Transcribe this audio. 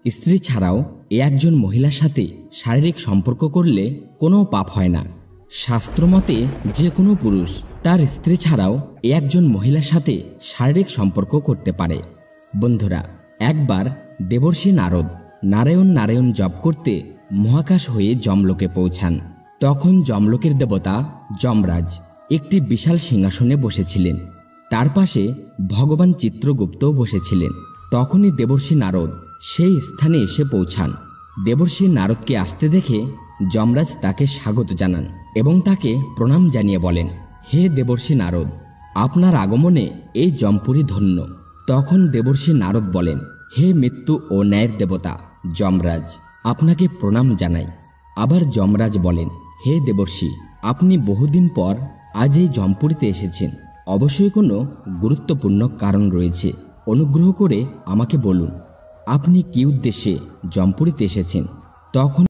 স্ত্রী ছাড়াও একজন মহিলার সাথে শারীরিক সম্পর্ক করলে কোনো পাপ হয় না। শাস্ত্রমতে যে কোনো পুরুষ তার স্ত্রী ছাড়াও একজন মহিলার সাথে শারীরিক সম্পর্ক করতে পারে। বন্ধুরা, একবার দেবর্ষি নারদ নারায়ণ নারায়ণ জপ করতে মহাকাশ হয়ে যমলোকে পৌঁছান। তখন যমলোকের দেবতা যমরাজ একটি বিশাল সিংহাসনে বসেছিলেন। তার পাশে ভগবান চিত্রগুপ্তও বসেছিলেন। তখনই দেবর্ষি নারদ সেই স্থানে এসে পৌঁছান। দেবর্ষি নারদকে আসতে দেখে যমরাজ তাকে স্বাগত জানান এবং তাকে প্রণাম জানিয়ে বলেন, হে দেবর্ষি নারদ, আপনার আগমনে এই যমপুরী ধন্য। তখন দেবর্ষি নারদ বলেন, হে মৃত্যু ও ন্যায়ের দেবতা যমরাজ, আপনাকে প্রণাম জানাই। আবার যমরাজ বলেন, হে দেবর্ষি, আপনি বহুদিন পর আজ এই যমপুরীতে এসেছেন। অবশ্যই কোনো গুরুত্বপূর্ণ কারণ রয়েছে। অনুগ্রহ করে আমাকে বলুন, আপনি কি উদ্দেশ্যে যমপুরীতে এসেছেন। তখন